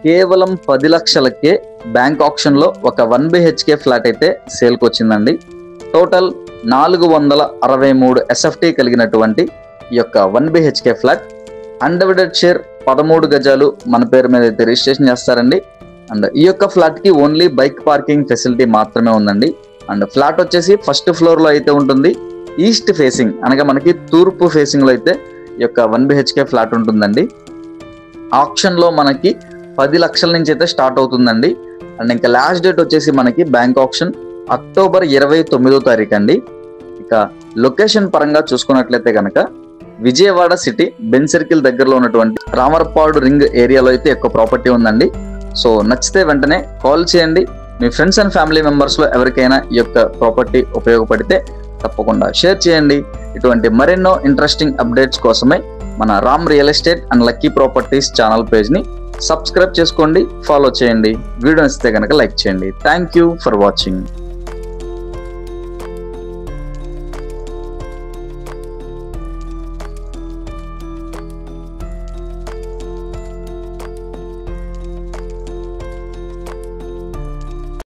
కేవలం 10 లక్షలకే bank option లో ఒక 1 BHK ఫ్లాట్ అయితే సేల్ కు వచ్చిందండి. టోటల్ 463 SFT కలిగినటువంటి ఈ యొక్క 1 BHK ఫ్లాట్ అన్డివైడెడ్ షేర్ 13 గజాలు మన పేరు మీద అయితే రిజిస్ట్రేషన్ చేస్తారండి. అండ్ ఈ యొక్క ఫ్లాట్ కి ఓన్లీ బైక్ పార్కింగ్ ఫెసిలిటీ మాత్రమే ఉందండి. అండ్ ఫ్లాట్ వచ్చేసి ఫస్ట్ ఫ్లోర్ లో అయితే ఉంటుంది. ఈస్ట్ ఫేసింగ్ అనగా మనకి తూర్పు ఫేసింగ్ లో అయితే ఈ యొక్క 1 BHK ఫ్లాట్ ఉంటుందండి. ఆప్షన్ లో మనకి 10 లక్షల నుంచి అయితే స్టార్ట్ అవుతుందండి. అండ్ ఇంకా లాస్ట్ డేట్ వచ్చేసి మనకి బ్యాంక్ ఆప్షన్ అక్టోబర్ 29వ తారీఖు అండి. ఇక లొకేషన్ పరంగా చూసుకున్నట్లయితే కనుక విజయవాడ సిటీ బెన్ సర్కిల్ దగ్గరలో ఉన్నటువంటి రామరపాడు రింగ్ ఏరియాలో అయితే ఎక్కువ ప్రాపర్టీ ఉందండి. సో నచ్చితే వెంటనే కాల్ చేయండి. మీ ఫ్రెండ్స్ అండ్ ఫ్యామిలీ మెంబర్స్ లో ఎవరికైనా ఈ యొక్క ప్రాపర్టీ ఉపయోగపడితే తప్పకుండా షేర్ చేయండి. ఇటువంటి మరెన్నో ఇంట్రెస్టింగ్ అప్డేట్స్ కోసమే మన Ram real estate and lucky properties channel page ని సబ్స్క్రైబ్ చేసుకోండి, ఫాలో చేయండి. వీడియో నచ్చితే కనుక లైక్ చేయండి. Thank you for watching.